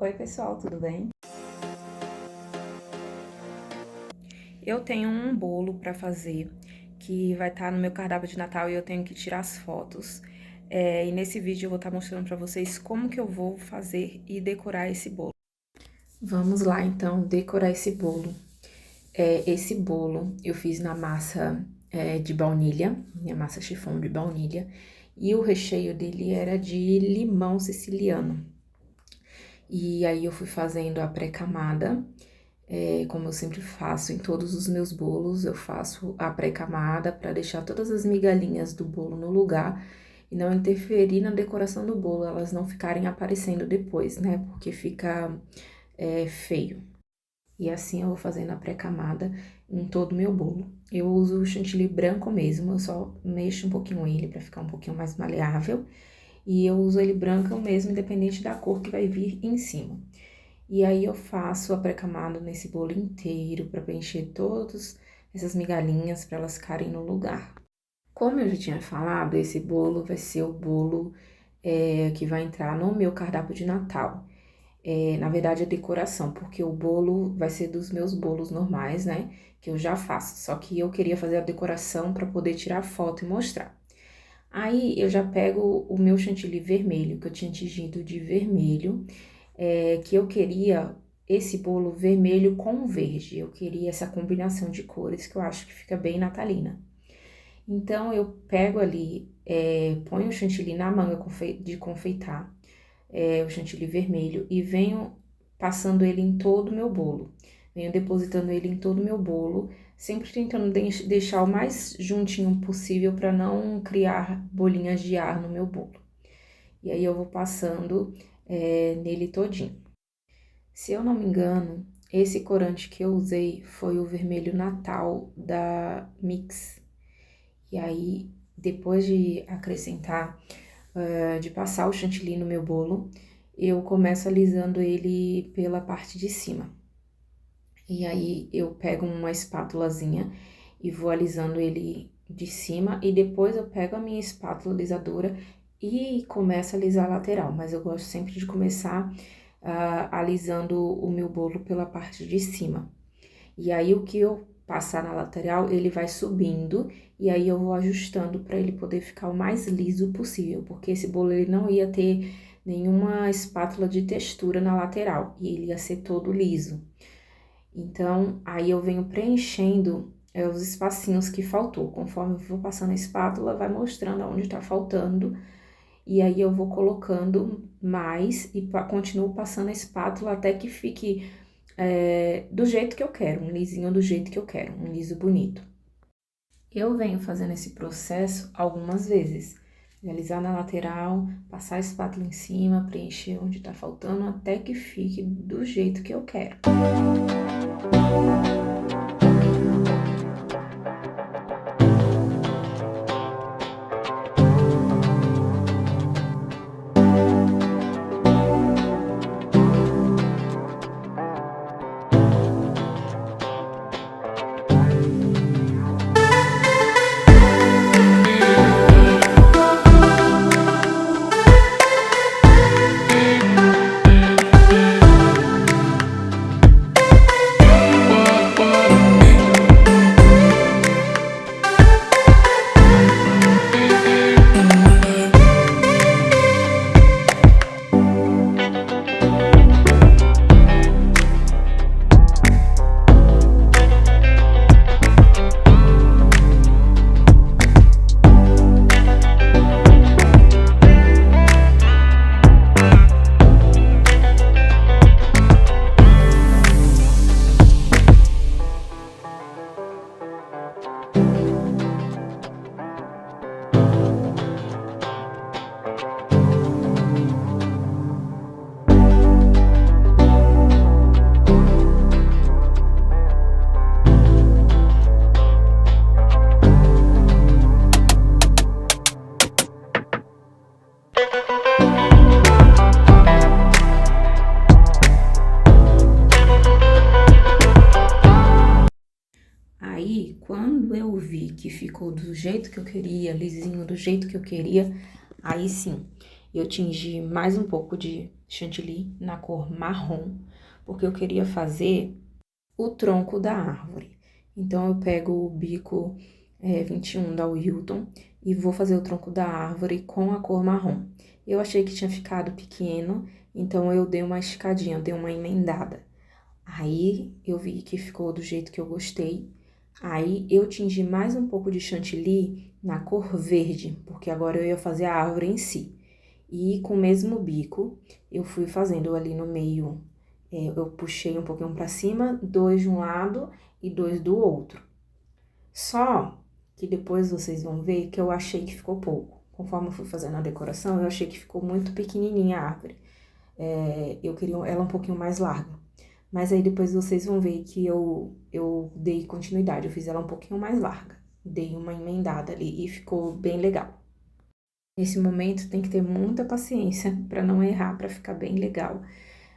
Oi pessoal, tudo bem? Eu tenho um bolo para fazer que vai estar no meu cardápio de Natal e eu tenho que tirar as fotos. E nesse vídeo eu vou estar mostrando para vocês como que eu vou fazer e decorar esse bolo. Vamos lá então decorar esse bolo. Esse bolo eu fiz na massa de baunilha, minha massa chiffon de baunilha, e o recheio dele era de limão siciliano. E aí eu fui fazendo a pré-camada, como eu sempre faço em todos os meus bolos, eu faço a pré-camada para deixar todas as migalhinhas do bolo no lugar e não interferir na decoração do bolo, elas não ficarem aparecendo depois, né? Porque fica feio. E assim eu vou fazendo a pré-camada em todo o meu bolo. Eu uso o chantilly branco mesmo, eu só mexo um pouquinho ele para ficar um pouquinho mais maleável. E eu uso ele branco mesmo, independente da cor que vai vir em cima. E aí eu faço a pré-camada nesse bolo inteiro para preencher todas essas migalhinhas para elas ficarem no lugar. Como eu já tinha falado, esse bolo vai ser o bolo que vai entrar no meu cardápio de Natal. Na verdade, a decoração, porque o bolo vai ser dos meus bolos normais, né? Que eu já faço. Só que eu queria fazer a decoração para poder tirar foto e mostrar. Aí eu já pego o meu chantilly vermelho, que eu tinha tingido de vermelho, que eu queria esse bolo vermelho com verde. Eu queria essa combinação de cores que eu acho que fica bem natalina. Então eu pego ali, ponho o chantilly na manga de confeitar, o chantilly vermelho, e venho passando ele em todo o meu bolo. Venho depositando ele em todo o meu bolo, sempre tentando deixar o mais juntinho possível para não criar bolinhas de ar no meu bolo. E aí eu vou passando nele todinho. Se eu não me engano, esse corante que eu usei foi o vermelho Natal da Mix. E aí, depois de acrescentar, de passar o chantilly no meu bolo, eu começo alisando ele pela parte de cima. E aí, eu pego uma espátulazinha e vou alisando ele de cima, e depois eu pego a minha espátula alisadora e começo a alisar a lateral. Mas eu gosto sempre de começar alisando o meu bolo pela parte de cima. E aí, o que eu passar na lateral, ele vai subindo, e aí eu vou ajustando para ele poder ficar o mais liso possível, porque esse bolo ele não ia ter nenhuma espátula de textura na lateral, e ele ia ser todo liso. Então, aí eu venho preenchendo os espacinhos que faltou. Conforme eu vou passando a espátula, vai mostrando aonde tá faltando, e aí eu vou colocando mais e continuo passando a espátula até que fique do jeito que eu quero, um lisinho do jeito que eu quero, um liso bonito. Eu venho fazendo esse processo algumas vezes, alisar na lateral, passar a espátula em cima, preencher onde tá faltando, até que fique do jeito que eu quero. Aí, quando eu vi que ficou do jeito que eu queria, lisinho do jeito que eu queria, aí sim, Eu tingi mais um pouco de chantilly na cor marrom, porque eu queria fazer o tronco da árvore. Então, eu pego o bico 21 da Wilton e vou fazer o tronco da árvore com a cor marrom. Eu achei que tinha ficado pequeno, então eu dei uma esticadinha, eu dei uma emendada. Aí, eu vi que ficou do jeito que eu gostei. Aí, eu tingi mais um pouco de chantilly na cor verde, porque agora eu ia fazer a árvore em si. E com o mesmo bico, eu fui fazendo ali no meio, eu puxei um pouquinho pra cima, 2 de um lado e 2 do outro. Só que depois vocês vão ver que eu achei que ficou pouco. Conforme eu fui fazendo a decoração, eu achei que ficou muito pequenininha a árvore. Eu queria ela um pouquinho mais larga. Mas aí depois vocês vão ver que eu dei continuidade, eu fiz ela um pouquinho mais larga. Dei uma emendada ali e ficou bem legal. Nesse momento tem que ter muita paciência para não errar, para ficar bem legal.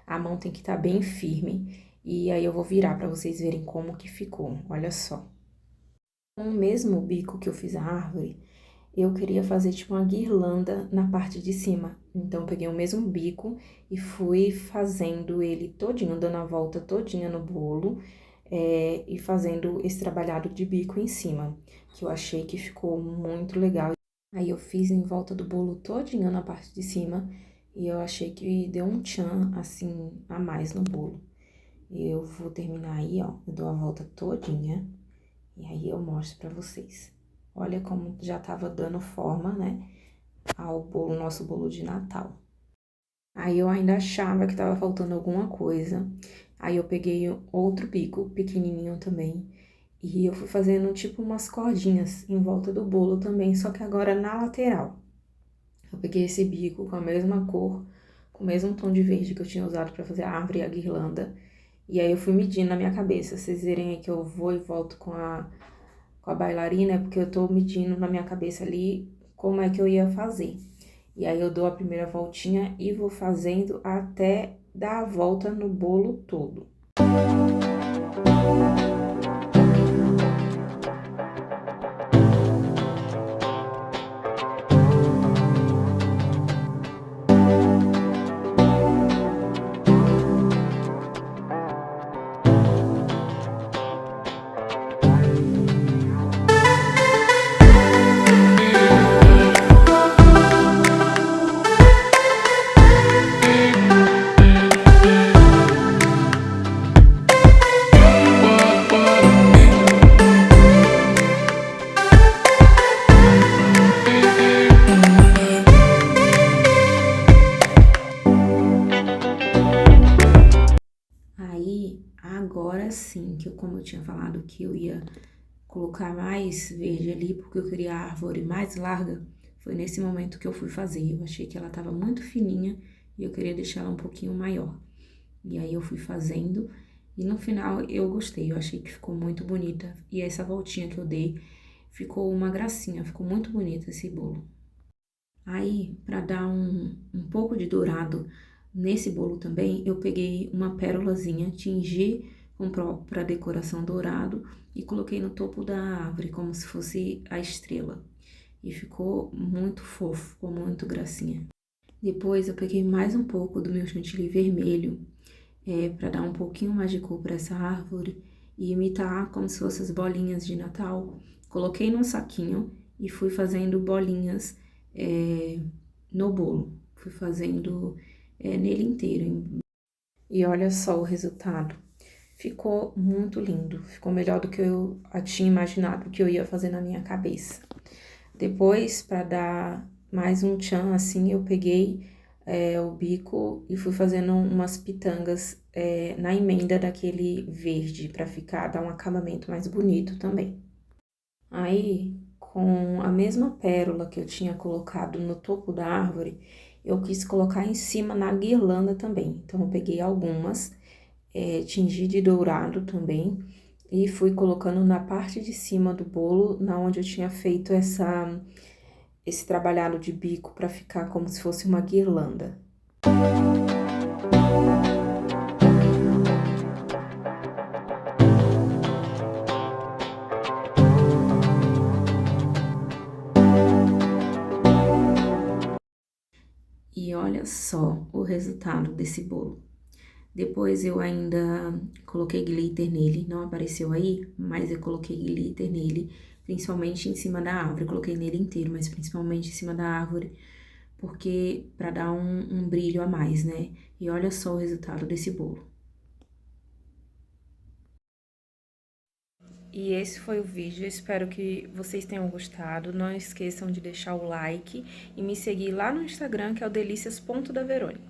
A mão tem que estar bem firme. E aí eu vou virar para vocês verem como que ficou, olha só. Com o mesmo bico que eu fiz a árvore, eu queria fazer tipo uma guirlanda na parte de cima. Então, eu peguei o mesmo bico e fui fazendo ele todinho, dando a volta todinha no bolo, e fazendo esse trabalhado de bico em cima, que eu achei que ficou muito legal. Aí, eu fiz em volta do bolo todinho na parte de cima, e eu achei que deu um tchan, assim, a mais no bolo. Eu vou terminar aí, ó, eu dou a volta todinha, e aí eu mostro pra vocês. Olha como já tava dando forma, né, ao bolo, nosso bolo de Natal. Aí eu ainda achava que tava faltando alguma coisa. Aí eu peguei outro bico, pequenininho também, e eu fui fazendo tipo umas cordinhas em volta do bolo também, só que agora na lateral. Eu peguei esse bico com a mesma cor, com o mesmo tom de verde que eu tinha usado pra fazer a árvore e a guirlanda. E aí eu fui medindo na minha cabeça, vocês verem aí que eu vou e volto com a bailarina, é porque eu tô medindo na minha cabeça ali como é que eu ia fazer. E aí eu dou a primeira voltinha e vou fazendo até dar a volta no bolo todo. Aí, agora sim, que como eu tinha falado que eu ia colocar mais verde ali, porque eu queria a árvore mais larga, foi nesse momento que eu fui fazer. Eu achei que ela tava muito fininha e eu queria deixar ela um pouquinho maior. E aí eu fui fazendo e no final eu gostei, eu achei que ficou muito bonita. E essa voltinha que eu dei ficou uma gracinha, ficou muito bonito esse bolo. Aí, para dar um pouco de dourado nesse bolo também, eu peguei uma pérolazinha, tingi para decoração dourado e coloquei no topo da árvore, como se fosse a estrela. E ficou muito fofo, ficou muito gracinha. Depois eu peguei mais um pouco do meu chantilly vermelho, para dar um pouquinho mais de cor para essa árvore e imitar como se fossem as bolinhas de Natal. Coloquei num saquinho e fui fazendo bolinhas no bolo. Fui fazendo nele inteiro. E olha só o resultado. Ficou muito lindo. Ficou melhor do que eu tinha imaginado que eu ia fazer na minha cabeça. Depois, para dar mais um tchan, assim, eu peguei o bico e fui fazendo umas pitangas na emenda daquele verde, para dar um acabamento mais bonito também. Aí, com a mesma pérola que eu tinha colocado no topo da árvore, eu quis colocar em cima na guirlanda também. Então, eu peguei algumas, tingi de dourado também, e fui colocando na parte de cima do bolo, na onde eu tinha feito esse trabalhado de bico para ficar como se fosse uma guirlanda. resultado desse bolo. Depois eu ainda coloquei glitter nele, não apareceu aí, mas eu coloquei glitter nele, principalmente em cima da árvore. Eu coloquei nele inteiro, mas principalmente em cima da árvore, porque pra dar um brilho a mais, né? E olha só o resultado desse bolo. E esse foi o vídeo, eu espero que vocês tenham gostado. Não esqueçam de deixar o like e me seguir lá no Instagram, que é o delicias.daverônica.